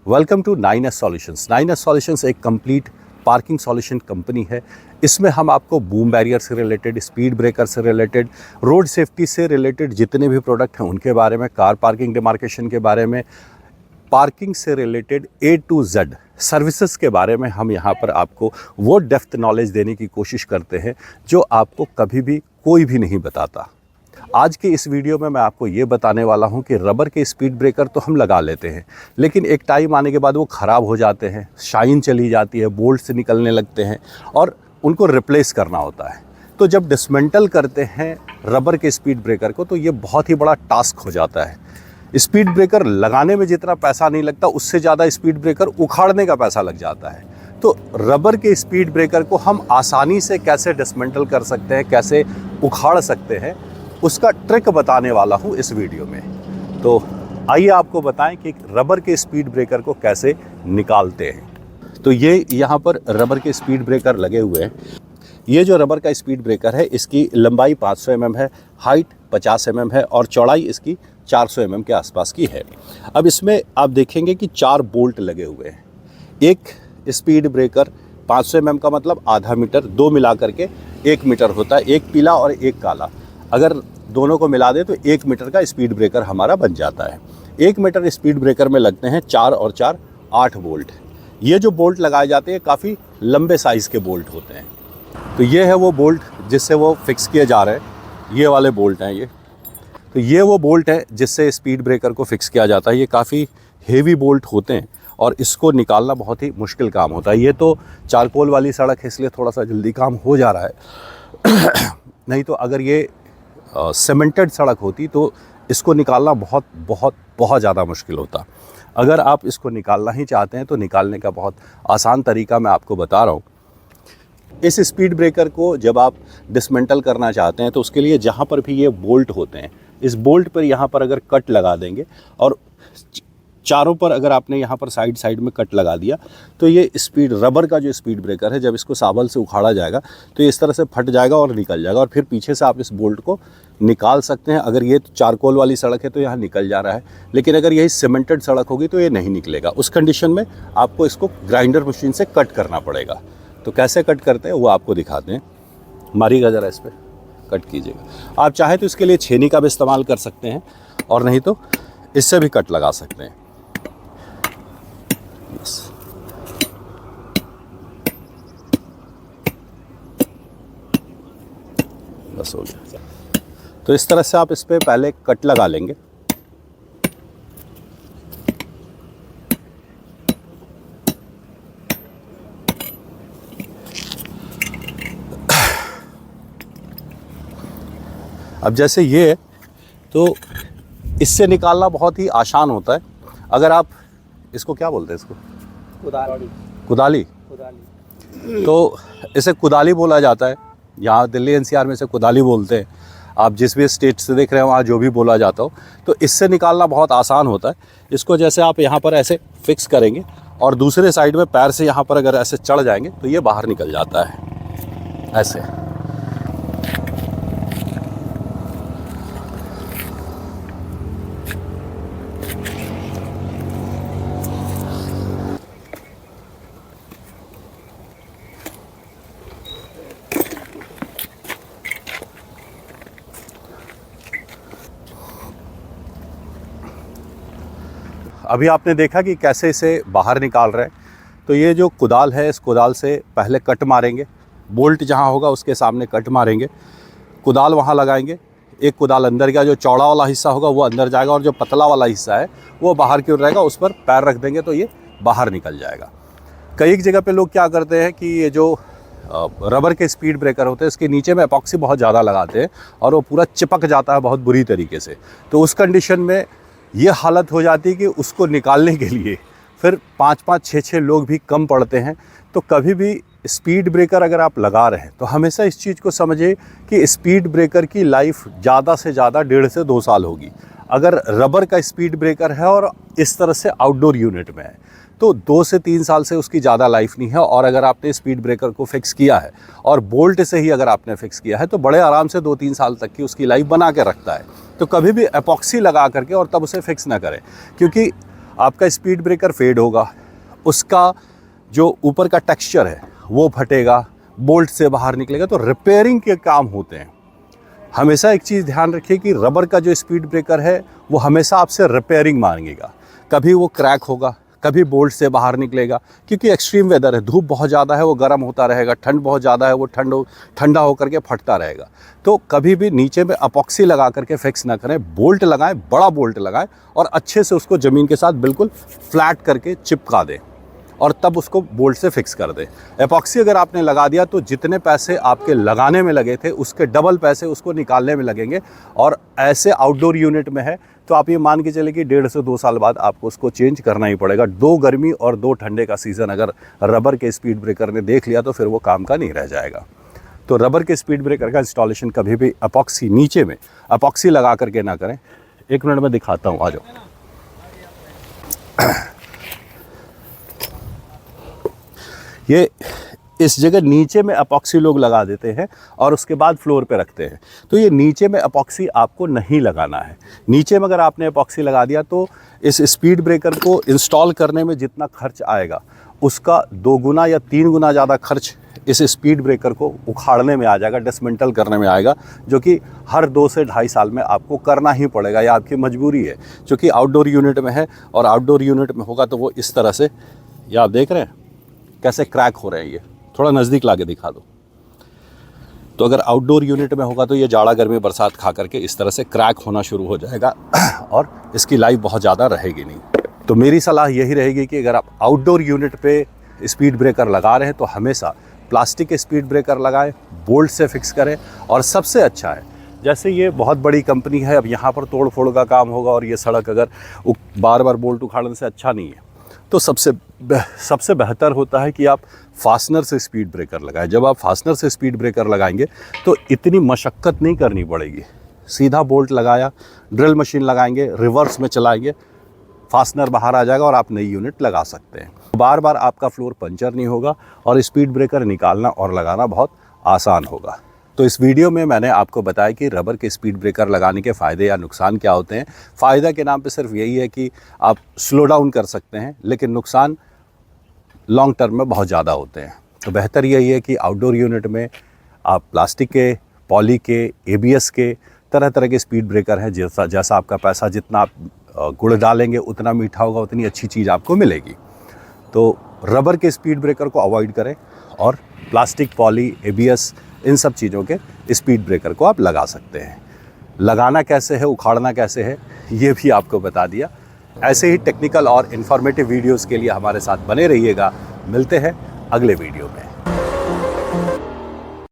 Welcome to 9S solutions. 9S solutions एक complete parking solution company है। इसमें हम आपको बूम बैरियर से रिलेटेड, स्पीड ब्रेकर से रिलेटेड, रोड सेफ्टी से रिलेटेड जितने भी प्रोडक्ट हैं उनके बारे में, कार पार्किंग डिमार्केशन के बारे में, पार्किंग से related A to Z services के बारे में हम यहाँ पर आपको वो डेप्थ नॉलेज देने की कोशिश करते हैं जो आपको कभी भी कोई भी नहीं बताता। आज के इस वीडियो में मैं आपको ये बताने वाला हूँ कि रबर के स्पीड ब्रेकर तो हम लगा लेते हैं, लेकिन एक टाइम आने के बाद वो ख़राब हो जाते हैं, शाइन चली जाती है, बोल्ट से निकलने लगते हैं और उनको रिप्लेस करना होता है। तो जब डिसमेंटल करते हैं रबर के स्पीड ब्रेकर को तो ये बहुत ही बड़ा टास्क हो जाता है। स्पीड ब्रेकर लगाने में जितना पैसा नहीं लगता उससे ज़्यादा स्पीड ब्रेकर उखाड़ने का पैसा लग जाता है। तो रबर के स्पीड ब्रेकर को हम आसानी से कैसे डिसमेंटल कर सकते हैं, कैसे उखाड़ सकते हैं, उसका ट्रिक बताने वाला हूँ इस वीडियो में। तो आइए आपको बताएं कि रबर के स्पीड ब्रेकर को कैसे निकालते हैं। तो ये यहाँ पर रबर के स्पीड ब्रेकर लगे हुए हैं। ये जो रबर का स्पीड ब्रेकर है इसकी लंबाई 500 mm है, हाइट 50 mm है और चौड़ाई इसकी 400 mm के आसपास की है। अब इसमें आप देखेंगे कि 4 बोल्ट लगे हुए हैं। एक स्पीड ब्रेकर 500 mm का मतलब आधा मीटर, 2 मिला करके 1 मीटर होता है, एक पीला और एक काला। अगर दोनों को मिला दें तो 1 मीटर का स्पीड ब्रेकर हमारा बन जाता है। 1 मीटर स्पीड ब्रेकर में लगते हैं 4 और 4 8 बोल्ट। ये जो बोल्ट लगाए जाते हैं काफ़ी लंबे साइज़ के बोल्ट होते हैं। तो ये है वो बोल्ट जिससे वो फिक्स किए जा रहे हैं, ये वाले बोल्ट हैं ये। तो ये वो बोल्ट है जिससे स्पीड ब्रेकर को फिक्स किया जाता है। ये काफ़ी हेवी बोल्ट होते हैं और इसको निकालना बहुत ही मुश्किल काम होता है। ये तो चारकोल वाली सड़क है इसलिए थोड़ा सा जल्दी काम हो जा रहा है नहीं तो अगर ये सीमेंटेड सड़क होती तो इसको निकालना बहुत बहुत बहुत ज़्यादा मुश्किल होता। अगर आप इसको निकालना ही चाहते हैं तो निकालने का बहुत आसान तरीका मैं आपको बता रहा हूँ। इस स्पीड ब्रेकर को जब आप डिसमेंटल करना चाहते हैं तो उसके लिए जहाँ पर भी ये बोल्ट होते हैं, इस बोल्ट पर यहाँ पर अगर कट लगा देंगे और चारों पर अगर आपने यहाँ पर साइड में कट लगा दिया तो ये स्पीड रबर का जो स्पीड ब्रेकर है जब इसको साबल से उखाड़ा जाएगा तो ये इस तरह से फट जाएगा और निकल जाएगा और फिर पीछे से आप इस बोल्ट को निकाल सकते हैं। अगर ये चारकोल वाली सड़क है तो यहाँ निकल जा रहा है, लेकिन अगर यही सीमेंटेड सड़क होगी तो ये नहीं निकलेगा। उस कंडीशन में आपको इसको ग्राइंडर मशीन से कट करना पड़ेगा। तो कैसे कट करते हैं वो आपको दिखाते हैं। मारिएगा ज़रा इस पर, कट कीजिएगा। आप चाहे तो इसके लिए छेनी का भी इस्तेमाल कर सकते हैं और नहीं तो इससे भी कट लगा सकते हैं। बस हो गया। तो इस तरह से आप इस पे पहले कट लगा लेंगे। अब जैसे ये है तो इससे निकालना बहुत ही आसान होता है। अगर आप इसको क्या बोलते हैं, इसको कुदाली तो इसे कुदाली बोला जाता है। यहाँ दिल्ली NCR में इसे कुदाली बोलते हैं। आप जिस भी स्टेट से देख रहे हो वहाँ जो भी बोला जाता हो, तो इससे निकालना बहुत आसान होता है। इसको जैसे आप यहाँ पर ऐसे फिक्स करेंगे और दूसरे साइड में पैर से यहाँ पर अगर ऐसे चढ़ जाएंगे तो ये बाहर निकल जाता है ऐसे। अभी आपने देखा कि कैसे इसे बाहर निकाल रहे हैं। तो ये जो कुदाल है इस कुदाल से पहले कट मारेंगे, बोल्ट जहाँ होगा उसके सामने कट मारेंगे, कुदाल वहाँ लगाएंगे। एक कुदाल अंदर का जो चौड़ा वाला हिस्सा होगा वो अंदर जाएगा और जो पतला वाला हिस्सा है वो बाहर की ओर रहेगा, उस पर पैर रख देंगे तो ये बाहर निकल जाएगा। कई जगह पे लोग क्या करते हैं कि ये जो रबर के स्पीड ब्रेकर होते हैं इसके नीचे में एपॉक्सी बहुत ज़्यादा लगाते हैं और वो पूरा चिपक जाता है बहुत बुरी तरीके से। तो उस कंडीशन में ये हालत हो जाती है कि उसको निकालने के लिए फिर 5-5, 6-6 लोग भी कम पड़ते हैं। तो कभी भी स्पीड ब्रेकर अगर आप लगा रहे हैं तो हमेशा इस चीज़ को समझिए कि स्पीड ब्रेकर की लाइफ ज़्यादा से ज़्यादा 1.5 से 2 साल होगी। अगर रबर का स्पीड ब्रेकर है और इस तरह से आउटडोर यूनिट में है तो 2 से 3 साल से उसकी ज़्यादा लाइफ नहीं है। और अगर आपने स्पीड ब्रेकर को फिक्स किया है और बोल्ट से ही अगर आपने फिक्स किया है तो बड़े आराम से 2-3 साल तक की उसकी लाइफ बना के रखता है। तो कभी भी एपॉक्सी लगा करके और तब उसे फिक्स ना करें, क्योंकि आपका स्पीड ब्रेकर फेड होगा, उसका जो ऊपर का टेक्सचर है वो फटेगा, बोल्ट से बाहर निकलेगा। तो रिपेयरिंग के काम होते हैं। हमेशा एक चीज़ ध्यान रखिए कि रबर का जो स्पीड ब्रेकर है वो हमेशा आपसे रिपेयरिंग मांगेगा। कभी वो क्रैक होगा, कभी बोल्ट से बाहर निकलेगा, क्योंकि एक्सट्रीम वेदर है, धूप बहुत ज़्यादा है वो गर्म होता रहेगा, ठंड बहुत ज़्यादा है वो ठंडा होकर के फटता रहेगा। तो कभी भी नीचे में अपॉक्सी लगा करके फिक्स ना करें, बोल्ट लगाएं, बड़ा बोल्ट लगाएं और अच्छे से उसको ज़मीन के साथ बिल्कुल फ्लैट करके चिपका दें और तब उसको बोल्ट से फिक्स कर दें। एपॉक्सी अगर आपने लगा दिया तो जितने पैसे आपके लगाने में लगे थे उसके डबल पैसे उसको निकालने में लगेंगे। और ऐसे आउटडोर यूनिट में है तो आप ये मान के चले कि 1.5 से 2 साल बाद आपको उसको चेंज करना ही पड़ेगा। 2 गर्मी और 2 ठंडे का सीज़न अगर रबर के स्पीड ब्रेकर ने देख लिया तो फिर वो काम का नहीं रह जाएगा। तो रबर के स्पीड ब्रेकर का इंस्टॉलेशन कभी भी एपॉक्सी नीचे में एपॉक्सी लगा करके ना करें। 1 मिनट में दिखाता हूँ, आ जाओ। ये इस जगह नीचे में एपॉक्सी लोग लगा देते हैं और उसके बाद फ्लोर पे रखते हैं। तो ये नीचे में एपॉक्सी आपको नहीं लगाना है। नीचे में अगर आपने एपॉक्सी लगा दिया तो इस स्पीड ब्रेकर को इंस्टॉल करने में जितना खर्च आएगा उसका 2 गुना या 3 गुना ज़्यादा खर्च इस स्पीड ब्रेकर को उखाड़ने में आ जाएगा, डिसमेंटल करने में आएगा, जो कि हर 2 से 2.5 साल में आपको करना ही पड़ेगा। या आपकी मजबूरी है, क्योंकि आउटडोर यूनिट में है और आउटडोर यूनिट में होगा तो वो इस तरह से, ये आप देख रहे हैं कैसे क्रैक हो रहे हैं। ये थोड़ा नज़दीक ला के दिखा दो। तो अगर आउटडोर यूनिट में होगा तो ये जाड़ा गर्मी बरसात खा करके इस तरह से क्रैक होना शुरू हो जाएगा और इसकी लाइफ बहुत ज़्यादा रहेगी नहीं। तो मेरी सलाह यही रहेगी कि अगर आप आउटडोर यूनिट पे स्पीड ब्रेकर लगा रहे हैं तो हमेशा प्लास्टिक के स्पीड ब्रेकर लगाएं, बोल्ट से फिक्स करें। और सबसे अच्छा है, जैसे ये बहुत बड़ी कंपनी है, अब यहाँ पर तोड़ फोड़ का काम होगा और ये सड़क अगर बार बार बोल्ट उखाड़ने से अच्छा नहीं है, तो सबसे बेहतर होता है कि आप फास्टनर से स्पीड ब्रेकर लगाएं। जब आप फास्टनर से स्पीड ब्रेकर लगाएंगे तो इतनी मशक्क़त नहीं करनी पड़ेगी। सीधा बोल्ट लगाया, ड्रिल मशीन लगाएंगे, रिवर्स में चलाएंगे, फास्टनर बाहर आ जाएगा और आप नई यूनिट लगा सकते हैं। बार बार आपका फ्लोर पंचर नहीं होगा और स्पीड ब्रेकर निकालना और लगाना बहुत आसान होगा। तो इस वीडियो में मैंने आपको बताया कि रबर के स्पीड ब्रेकर लगाने के फ़ायदे या नुकसान क्या होते हैं। फ़ायदा के नाम पे सिर्फ यही है कि आप स्लो डाउन कर सकते हैं, लेकिन नुकसान लॉन्ग टर्म में बहुत ज़्यादा होते हैं। तो बेहतर यही है कि आउटडोर यूनिट में आप प्लास्टिक के, पॉली के, ABS के तरह तरह के स्पीड ब्रेकर हैं। जैसा आपका पैसा, जितना आप गुड़ डालेंगे उतना मीठा होगा, उतनी अच्छी चीज़ आपको मिलेगी। तो रबर के स्पीड ब्रेकर को अवॉइड करें और प्लास्टिक, पॉली, ABS इन सब चीज़ों के स्पीड ब्रेकर को आप लगा सकते हैं। लगाना कैसे है, उखाड़ना कैसे है, ये भी आपको बता दिया। ऐसे ही टेक्निकल और इन्फॉर्मेटिव वीडियोस के लिए हमारे साथ बने रहिएगा। मिलते हैं अगले वीडियो में।